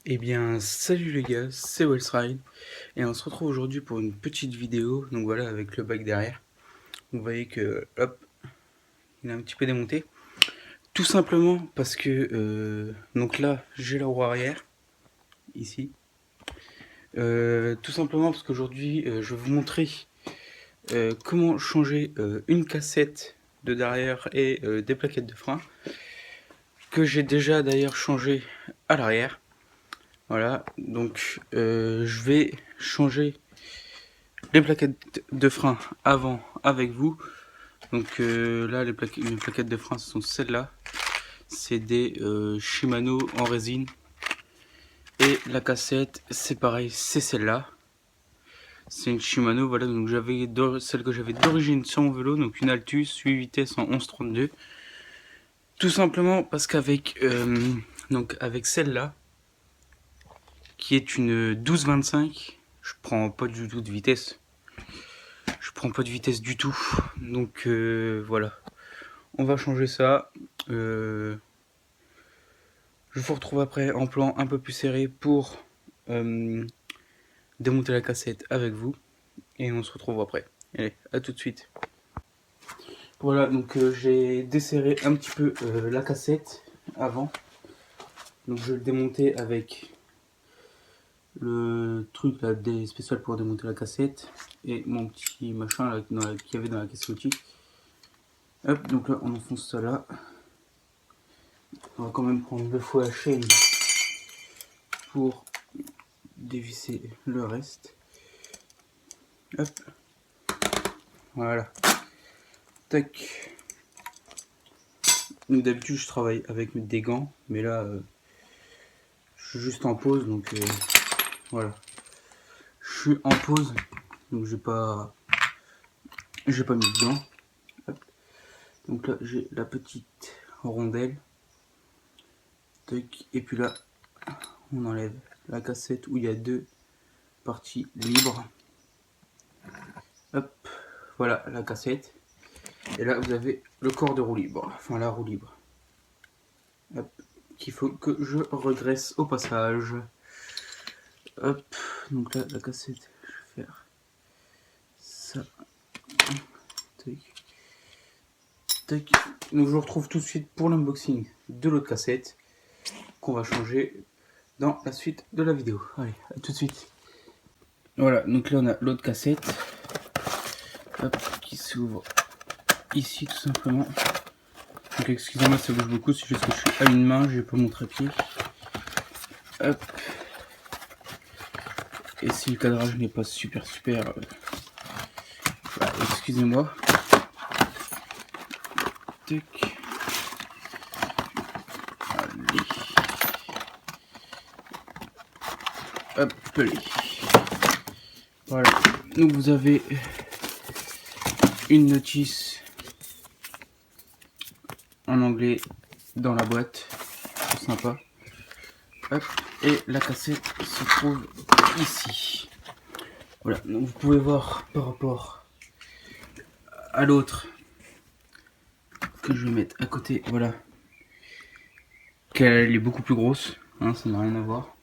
Eh bien, salut les gars, c'est Wellsride et on se retrouve aujourd'hui pour une petite vidéo. Donc voilà, avec le bac derrière. Vous voyez que, hop, il est un petit peu démonté. Tout simplement parce que, donc là, j'ai la roue arrière, ici. Tout simplement parce qu'aujourd'hui, je vais vous montrer comment changer une cassette de derrière et des plaquettes de frein, que j'ai déjà d'ailleurs changé à l'arrière. Voilà, donc je vais changer les plaquettes de frein avant avec vous. Donc là, les plaquettes de frein, ce sont celles-là. C'est des Shimano en résine. Et la cassette, c'est pareil, c'est celle-là. C'est une Shimano, voilà, donc j'avais celle que j'avais d'origine sur mon vélo, donc une Altus 8 vitesses en 1132. Tout simplement parce qu'avec donc avec celle-là, qui est une 1225, je prends pas du tout de vitesse. Je prends pas de vitesse du tout. Donc voilà. On va changer ça. Je vous retrouve après en plan un peu plus serré pour démonter la cassette avec vous. Et on se retrouve après. Allez, à tout de suite. Voilà, donc j'ai desserré un petit peu la cassette avant. Donc je vais le démonter avec le truc là, des spécial pour démonter la cassette. Et mon petit machin là, qu'il y avait dans la caisse outil. Hop, donc là on enfonce ça là. On va quand même prendre 2 fois la chaîne pour dévisser le reste. Hop, voilà. Tac. D'habitude je travaille avec des gants, mais là je suis juste en pause, donc voilà. Je suis en pause, donc j'ai pas mis de gants. Hop. Donc là j'ai la petite rondelle. Tac. Et puis là on enlève la cassette où il y a 2 parties libres. Hop, voilà la cassette. Et là vous avez le corps de roue libre, enfin la roue libre. Hop, qu'il faut que je regraisse au passage. Hop, donc là la cassette, je vais faire ça. Tac, tac. Donc je vous retrouve tout de suite pour l'unboxing de l'autre cassette qu'on va changer dans la suite de la vidéo. Allez, à tout de suite. Voilà, donc là on a l'autre cassette. Hop, qui s'ouvre ici tout simplement. Donc excusez-moi, ça bouge beaucoup, c'est juste que je suis à une main, j'ai pas mon trépied. Hop. Et si le cadrage n'est pas super, bah, excusez-moi. Tac. Allez. Hop, allez. Voilà. Donc vous avez une notice en anglais dans la boîte. C'est sympa. Hop. Et la cassette se trouve ici. Voilà. Donc vous pouvez voir par rapport à l'autre que je vais mettre à côté. Voilà. Qu'elle est beaucoup plus grosse. Hein, ça n'a rien à voir.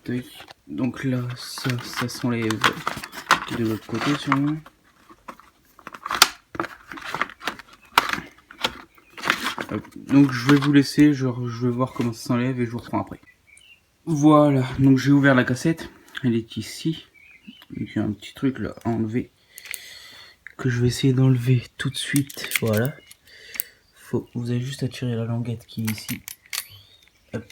Tac. Donc là, ça s'enlève de l'autre côté sûrement. Donc je vais vous laisser, je vais voir comment ça s'enlève et je vous reprends après. Voilà, donc j'ai ouvert la cassette, elle est ici. Donc il y a un petit truc là à enlever, que je vais essayer d'enlever tout de suite. Voilà. Vous avez juste à tirer la languette qui est ici. Hop.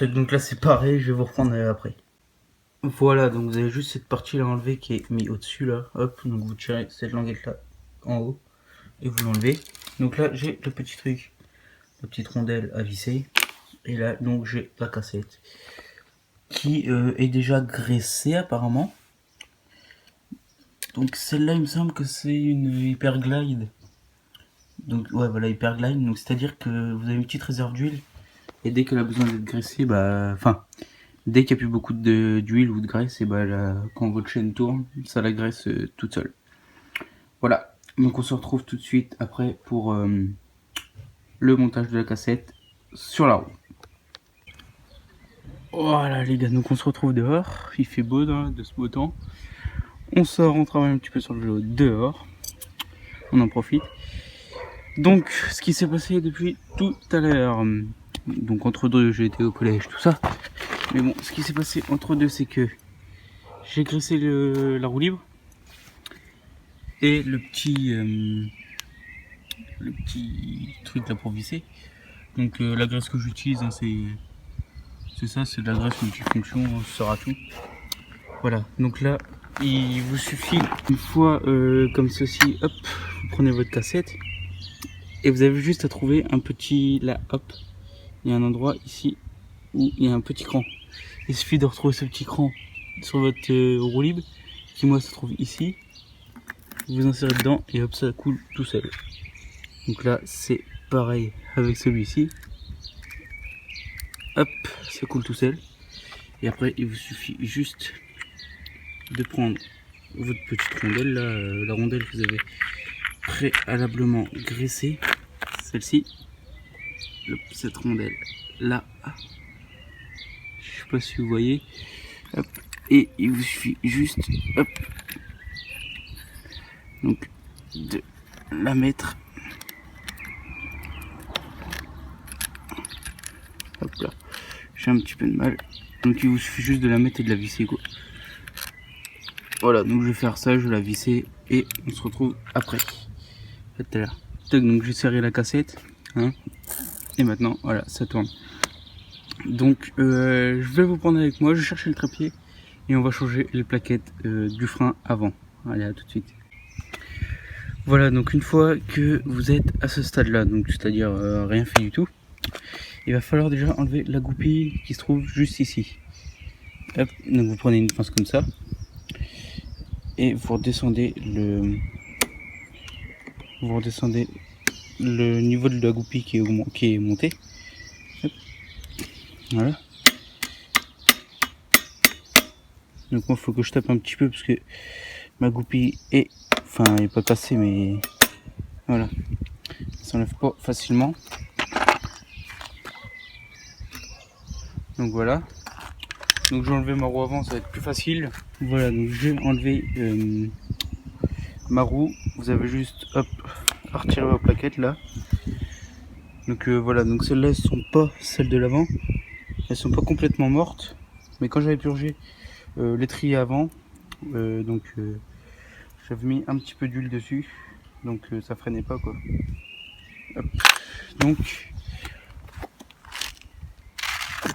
Donc là c'est pareil, je vais vous reprendre après. Voilà, donc vous avez juste cette partie là enlevée qui est mise au-dessus là. Hop, donc vous tirez cette languette là en haut et vous l'enlevez. Donc là j'ai le petit truc, la petite rondelle à visser. Et là donc j'ai la cassette qui est déjà graissée apparemment. Donc celle-là il me semble que c'est une Hyperglide. Donc ouais voilà, Hyperglide, donc c'est à dire que vous avez une petite réserve d'huile et dès qu'elle a besoin d'être graissée, bah enfin dès qu'il n'y a plus beaucoup d'huile ou de graisse, et bah quand votre chaîne tourne, ça la graisse toute seule. Voilà, donc on se retrouve tout de suite après pour le montage de la cassette sur la roue. Voilà les gars, donc on se retrouve dehors, il fait beau de ce beau temps. On sort, on travaille un petit peu sur le vélo dehors, on en profite. Donc ce qui s'est passé depuis tout à l'heure, donc entre deux j'ai été au collège, tout ça. Mais bon, ce qui s'est passé entre deux, c'est que j'ai graissé la roue libre et le petit truc là pour visser. Donc la graisse que j'utilise, hein, c'est ça, c'est de la graisse multifonction, ça sert à tout. Voilà, donc là il vous suffit une fois comme ceci, hop, vous prenez votre cassette et vous avez juste à trouver un petit, là hop, il y a un endroit ici où il y a un petit cran. Il suffit de retrouver ce petit cran sur votre roue libre qui moi se trouve ici. Vous insérez dedans et hop, ça coule tout seul. Donc là c'est pareil avec celui-ci. Hop, ça coule tout seul. Et après il vous suffit juste de prendre votre petite rondelle là, la rondelle que vous avez préalablement graissée, celle-ci, cette rondelle là, je sais pas si vous voyez, hop, et il vous suffit juste, hop, donc de la mettre, hop là, j'ai un petit peu de mal, donc il vous suffit juste de la mettre et de la visser quoi. Voilà, donc je vais faire ça, je vais la visser et on se retrouve après. Tout à l'heure. Donc j'ai serré la cassette, hein, et maintenant voilà, ça tourne. Donc je vais vous prendre avec moi, je vais chercher le trépied et on va changer les plaquettes du frein avant. Allez, à tout de suite. Voilà, donc une fois que vous êtes à ce stade là, donc c'est-à-dire rien fait du tout, il va falloir déjà enlever la goupille qui se trouve juste ici. Hop, donc vous prenez une pince comme ça et vous redescendez le niveau de la goupille qui est monté. Hop. Voilà. Donc moi il faut que je tape un petit peu parce que ma goupille est, enfin elle n'est pas cassée mais voilà, ça s'enlève pas facilement. Donc voilà. Donc je vais enlever ma roue avant, ça va être plus facile. Voilà, donc j'ai enlevé ma roue. Vous avez juste hop à retirer vos plaquettes là. Donc voilà, donc celles-là elles sont pas celles de l'avant. Elles sont pas complètement mortes. Mais quand j'avais purgé l'étrier avant, j'avais mis un petit peu d'huile dessus. Donc ça freinait pas quoi. Hop. Donc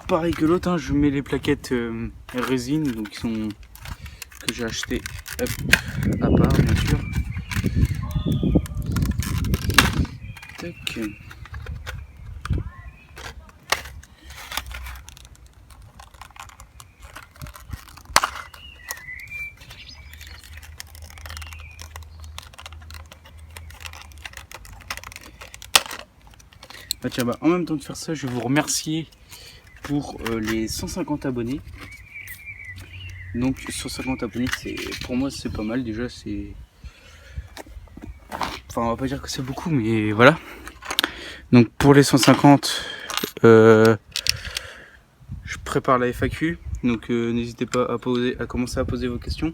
pareil que l'autre, hein, je mets les plaquettes résine, donc qui sont que j'ai acheté à part bien sûr. Tac. Ah tiens, bah, en même temps de faire ça, je vais vous remercier pour les 150 abonnés. Donc 150 abonnés, c'est pour moi c'est pas mal déjà, c'est, enfin on va pas dire que c'est beaucoup mais voilà. Donc pour les 150 je prépare la FAQ, donc n'hésitez pas à commencer à poser vos questions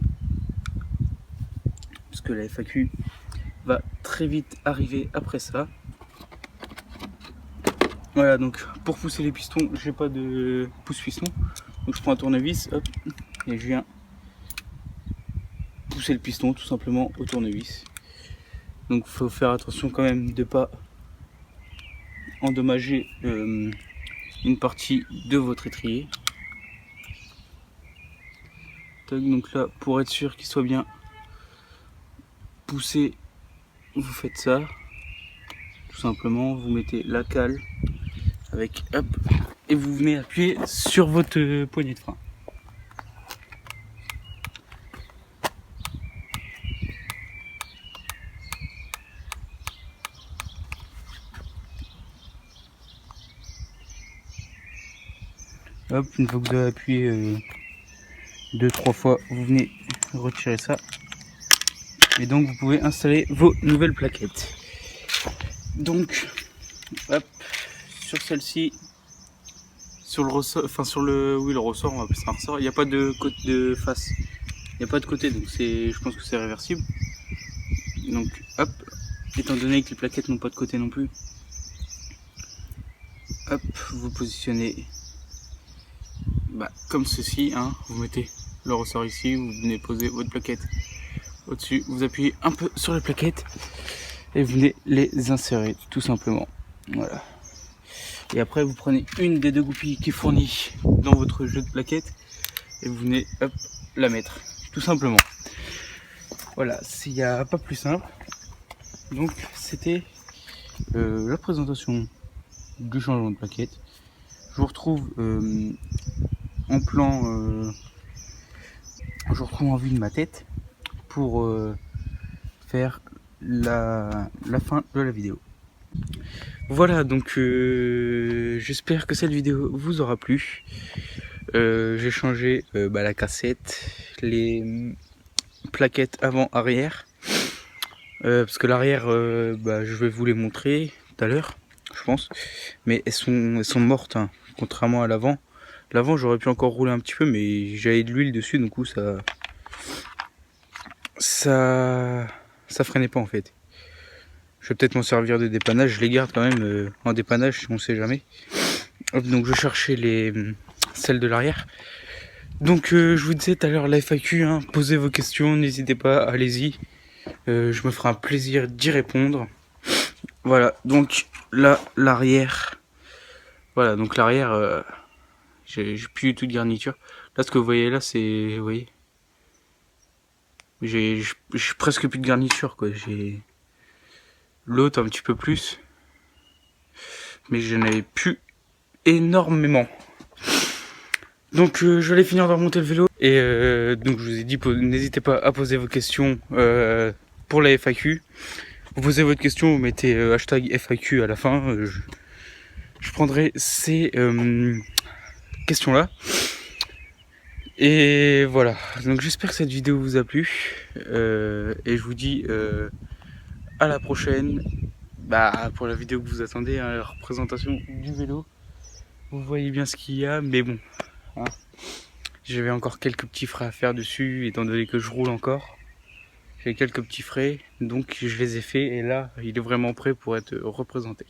parce que la FAQ va très vite arriver après ça. Voilà, donc pour pousser les pistons, j'ai pas de pouce-piston, donc je prends un tournevis, hop, et je viens pousser le piston tout simplement au tournevis. Donc il faut faire attention quand même de pas endommager une partie de votre étrier. Donc là, pour être sûr qu'il soit bien poussé, vous faites ça. Tout simplement, vous mettez la cale avec hop, et vous venez appuyer sur votre poignée de frein. Hop, une fois que vous avez appuyé 2-3 fois, vous venez retirer ça. Et donc vous pouvez installer vos nouvelles plaquettes. Donc Hop, sur celle-ci, sur le ressort, enfin sur le, oui le ressort, on va appeler ça un ressort. Il n'y a pas de côté de face, il n'y a pas de côté, donc je pense que c'est réversible. Donc hop, étant donné que les plaquettes n'ont pas de côté non plus, hop, vous positionnez comme ceci, hein. Vous mettez le ressort ici, vous venez poser votre plaquette au-dessus, vous appuyez un peu sur les plaquettes et vous venez les insérer tout simplement. Voilà. Et après vous prenez une des deux goupilles qui est fournie dans votre jeu de plaquettes et vous venez hop, la mettre tout simplement. Voilà, il n'y a pas plus simple. Donc c'était la présentation du changement de plaquette. Je vous retrouve en plan, je vous retrouve en vue de ma tête pour faire la fin de la vidéo. Voilà, donc j'espère que cette vidéo vous aura plu. J'ai changé la cassette, les plaquettes avant-arrière, parce que l'arrière, je vais vous les montrer tout à l'heure, je pense, mais elles sont mortes, hein, contrairement à l'avant. L'avant, j'aurais pu encore rouler un petit peu, mais j'avais de l'huile dessus, du coup ça freinait pas en fait. Je vais peut-être m'en servir de dépannage, je les garde quand même en dépannage, on sait jamais. Hop, donc je cherchais celles de l'arrière. Donc je vous disais tout à l'heure la FAQ, hein, posez vos questions, n'hésitez pas, allez-y. Je me ferai un plaisir d'y répondre. Voilà, donc là l'arrière. Voilà, donc l'arrière, j'ai plus du tout de garniture. Là ce que vous voyez là, c'est, vous voyez, j'ai presque plus de garniture quoi. J'ai l'autre un petit peu plus, mais je n'avais plus énormément. Donc je vais finir de remonter le vélo et donc je vous ai dit n'hésitez pas à poser vos questions pour la FAQ. Vous posez votre question, vous mettez hashtag FAQ à la fin. Je prendrai ces questions là. Et voilà, donc j'espère que cette vidéo vous a plu et je vous dis à la prochaine pour la vidéo que vous attendez, hein, la représentation du vélo. Vous voyez bien ce qu'il y a, mais bon, hein, j'avais encore quelques petits frais à faire dessus, étant donné que je roule encore. J'ai quelques petits frais, donc je les ai faits, et là, il est vraiment prêt pour être représenté.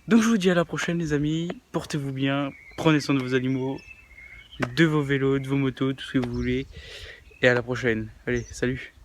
Donc je vous dis à la prochaine les amis, portez-vous bien, prenez soin de vos animaux, de vos vélos, de vos motos, tout ce que vous voulez, et à la prochaine. Allez, salut!